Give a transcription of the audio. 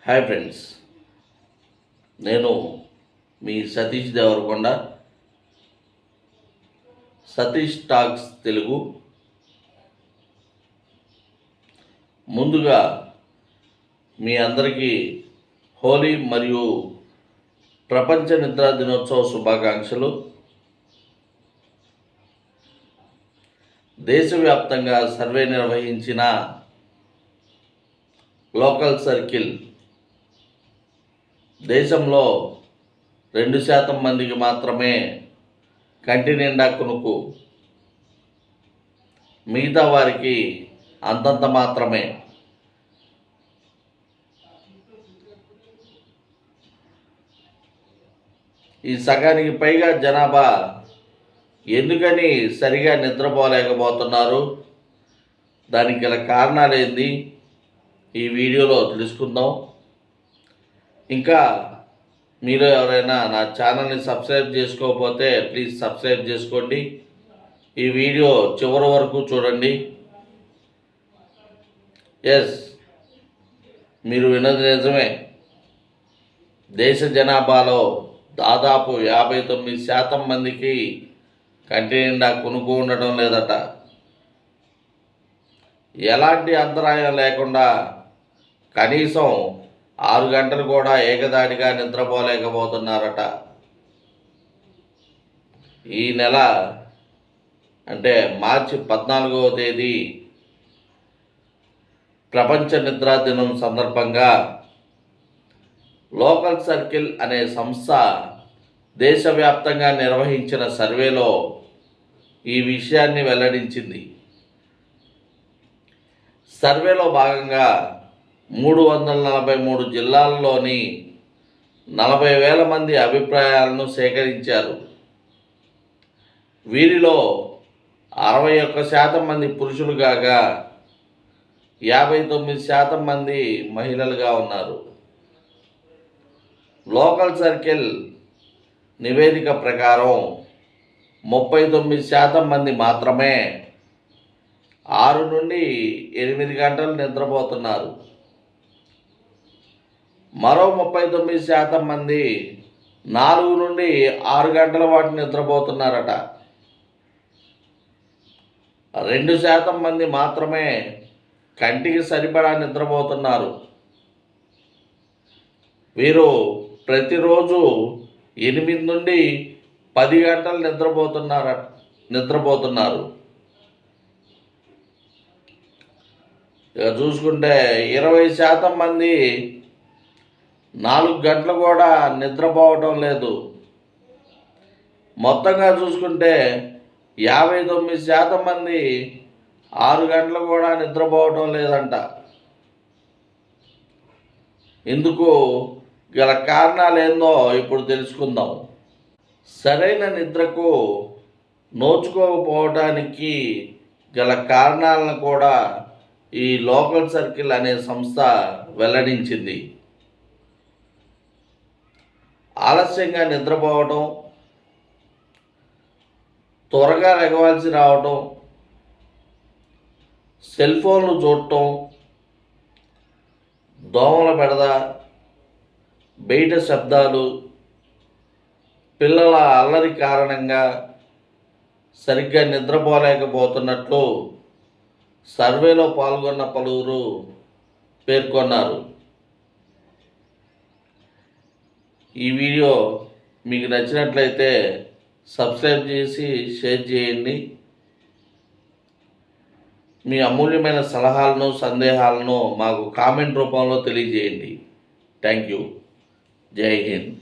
Hi friends, నేను మీ Satish Devarakonda, Satish talks Telugu. ముందుగా మీ అందరికీ హోలీ మరియు ప్రపంచ నిద్రా దినోత్సవ శుభాకాంక్షలు. దేశవ్యాప్తంగా సర్వే నిర్వహించిన లోకల్ సర్కిల్ దేశంలో 2% మందికి మాత్రమే కంటి నిండా కునుకు, మిగతా వారికి అంతంత మాత్రమే. ఈ సగానికి పైగా జనాభా ఎందుకని సరిగా నిద్రపోలేకపోతున్నారు, దానికి గల కారణాలు ఏంది ఈ వీడియోలో తెలుసుకుందాం. ఇంకా మీరు ఎవరైనా నా ఛానల్ని సబ్స్క్రైబ్ చేసుకోకపోతే ప్లీజ్ సబ్స్క్రైబ్ చేసుకోండి. ఈ వీడియో చివరి వరకు చూడండి. మీరు విన్నది నిజమే. దేశ జనాభాలో దాదాపు 59% మందికి కంటి నిండా కునుకు ఉండటం లేదట. ఎలాంటి అంతరాయం లేకుండా కనీసం 6 గంటలు కూడా ఏకదాటిగా నిద్రపోలేకపోతున్నారట. ఈ నెల అంటే మార్చి 14వ తేదీ ప్రపంచ నిద్రా దినం సందర్భంగా లోకల్ సర్కిల్ అనే సంస్థ దేశవ్యాప్తంగా నిర్వహించిన సర్వేలో ఈ విషయాన్ని వెల్లడించింది. సర్వేలో భాగంగా 343 జిల్లాల్లోని 40,000 మంది అభిప్రాయాలను సేకరించారు. వీరిలో 61% మంది పురుషులు కాగా 59% మంది మహిళలుగా ఉన్నారు. లోకల్ సర్కిల్ నివేదిక ప్రకారం 39% మంది మాత్రమే 6 నుండి 8 గంటలు నిద్రపోతున్నారు. మరో 39% మంది 4 నుండి 6 గంటల పాటు నిద్రపోతున్నారట. 2% మంది మాత్రమే కంటికి సరిపడా నిద్రపోతున్నారు. వీరు ప్రతిరోజు 8 నుండి 10 గంటలు నిద్రపోతున్నారు. ఇక చూసుకుంటే 20% మంది 4 గంటలు కూడా నిద్రపోవటం లేదు. మొత్తంగా చూసుకుంటే 59% మంది 6 గంటలు కూడా నిద్రపోవటం లేదంట. ఇందుకు గల కారణాలు ఏందో ఇప్పుడు తెలుసుకుందాం. సరైన నిద్రకు నోచుకోకపోవడానికి గల కారణాలను కూడా ఈ లోకల్ సర్కిల్ అనే సంస్థ వెల్లడించింది. ఆలస్యంగా నిద్రపోవటం, త్వరగా లెగవాల్సి రావటం, సెల్ ఫోన్లు చూడటం, దోమల బెడద, బయట శబ్దాలు, పిల్లల అల్లరి కారణంగా సరిగ్గా నిద్రపోలేకపోతున్నట్లు సర్వేలో పాల్గొన్న పలువురు పేర్కొన్నారు. ఈ వీడియో మీకు నచ్చినట్లయితే సబ్స్క్రైబ్ చేసి షేర్ చేయండి. మీ అమూల్యమైన సలహాలను, సందేహాలను మాకు కామెంట్ రూపంలో తెలియజేయండి. Thank you. జై హింద్.